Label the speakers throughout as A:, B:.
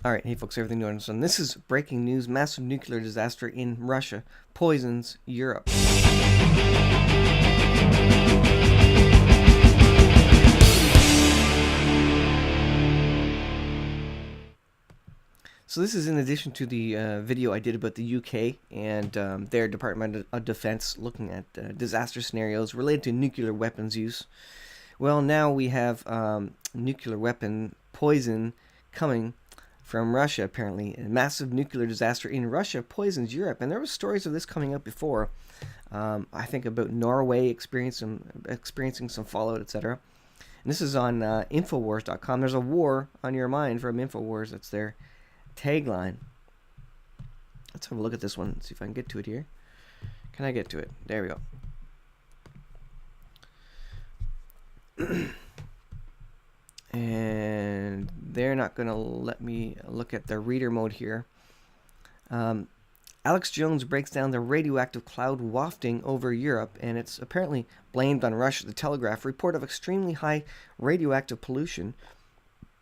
A: Alright, hey folks, everything doing? So this is breaking news. Massive nuclear disaster in Russia poisons Europe. So this is in addition to the video I did about the UK and their Department of Defense looking at disaster scenarios related to nuclear weapons use. Well, now we have nuclear weapon poison coming from Russia, apparently. A massive nuclear disaster in Russia poisons Europe. And there were stories of this coming up before. I think about Norway experiencing some fallout, etc. And this is on Infowars.com. There's a war on your mind from Infowars. That's their tagline. Let's have a look at this one. See if I can get to it here. Can I get to it? There we go. And they're not going to let me look at the reader mode here. Alex Jones breaks down the radioactive cloud wafting over Europe, and it's apparently blamed on Russia. The Telegraph report of extremely high radioactive pollution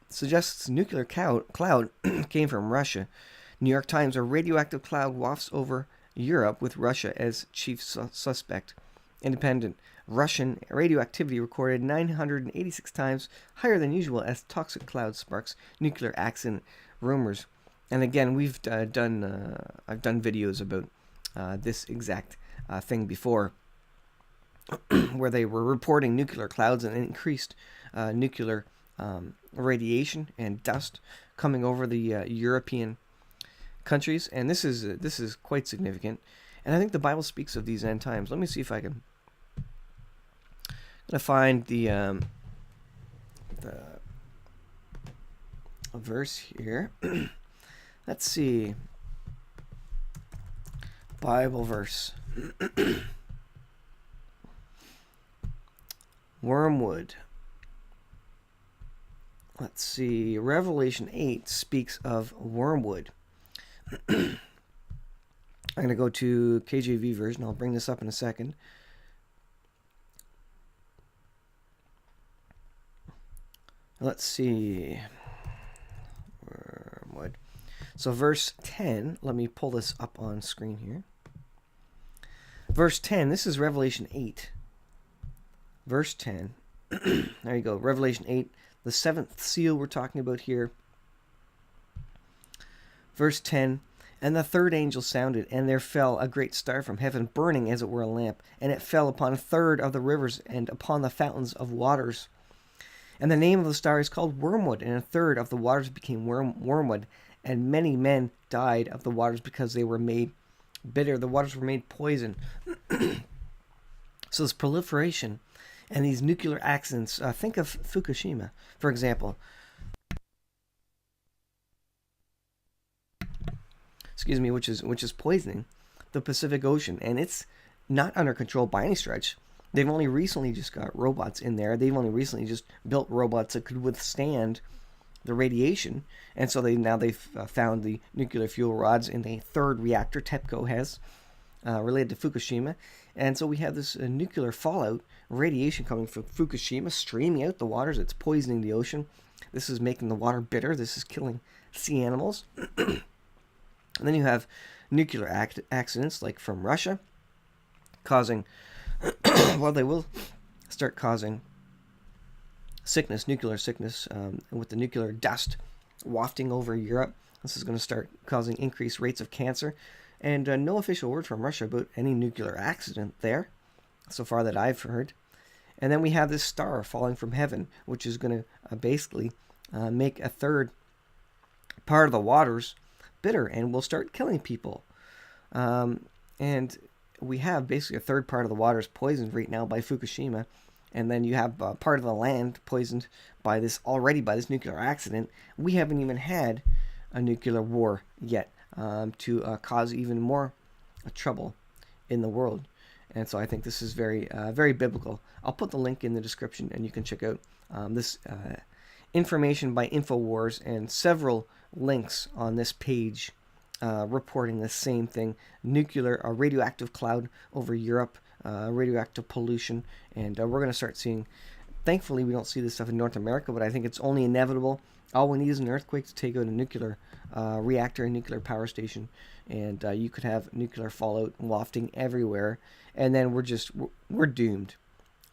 A: suggests nuclear cloud came from Russia. New York Times, a radioactive cloud wafts over Europe with Russia as chief suspect. Independent, Russian radioactivity recorded 986 times higher than usual as toxic cloud sparks nuclear accident rumors. And again, I've done videos about this exact thing before, where they were reporting nuclear clouds and increased nuclear radiation and dust coming over the European countries. And this is quite significant. And I think the Bible speaks of these end times. Let me see if I can. I'm gonna find the verse here. Let's see. Bible verse. Wormwood. Let's see. Revelation 8 speaks of wormwood. I'm going to go to KJV version. I'll bring this up in a second. Let's see. Wormwood. So verse 10, let me pull this up on screen here. Verse 10, this is Revelation 8. Verse 10. There you go. Revelation 8, the seventh seal we're talking about here. Verse 10, and the third angel sounded, and there fell a great star from heaven, burning as it were a lamp, and it fell upon a third of the rivers and upon the fountains of waters. And the name of the star is called Wormwood, and a third of the waters became wormwood, and many men died of the waters because they were made bitter. The waters were made poison. So this proliferation and these nuclear accidents, think of Fukushima, for example. Excuse me, which is poisoning the Pacific Ocean, and it's not under control by any stretch. They've only recently just got robots in there. They've only recently just built robots that could withstand the radiation, and so they've found the nuclear fuel rods in a third reactor TEPCO has related to Fukushima, and so we have this nuclear fallout, radiation coming from Fukushima, streaming out the waters. It's poisoning the ocean. This is making the water bitter. This is killing sea animals. And then you have nuclear accidents like from Russia, causing, well, they will start causing sickness, nuclear sickness, with the nuclear dust wafting over Europe. This is going to start causing increased rates of cancer. And no official word from Russia about any nuclear accident there, so far that I've heard. And then we have this star falling from heaven, which is going to basically make a third part of the waters bitter and will start killing people. And we have basically a third part of the waters poisoned right now by Fukushima. And then you have part of the land poisoned by this nuclear accident. We haven't even had a nuclear war yet to cause even more trouble in the world. And so I think this is very, very biblical. I'll put the link in the description, and you can check out this information by Infowars and several links on this page reporting the same thing. A radioactive cloud over Europe, radioactive pollution, and we're going to start seeing, thankfully we don't see this stuff in North America, but I think it's only inevitable All we need is an earthquake to take out a nuclear reactor, a nuclear power station, and you could have nuclear fallout wafting everywhere, and then we're doomed.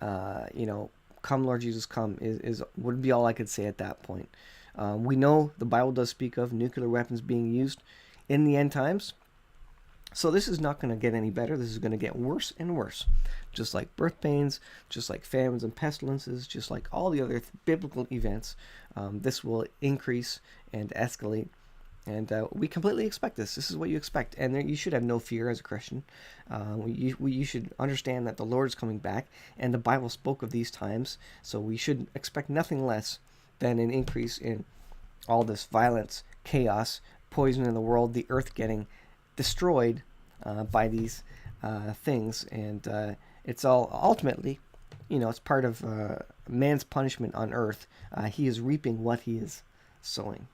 A: You know, come Lord Jesus, come is would be all I could say at that point. We know the Bible does speak of nuclear weapons being used in the end times. So this is not going to get any better. This is going to get worse and worse. Just like birth pains, just like famines and pestilences, just like all the other biblical events, this will increase and escalate. And we completely expect this. This is what you expect. And you should have no fear as a Christian. You should understand that the Lord is coming back. And the Bible spoke of these times. So we should expect nothing less than an increase in all this violence, chaos, poison in the world, the earth getting destroyed by these things, and it's all ultimately, you know, it's part of man's punishment on earth. He is reaping what he is sowing.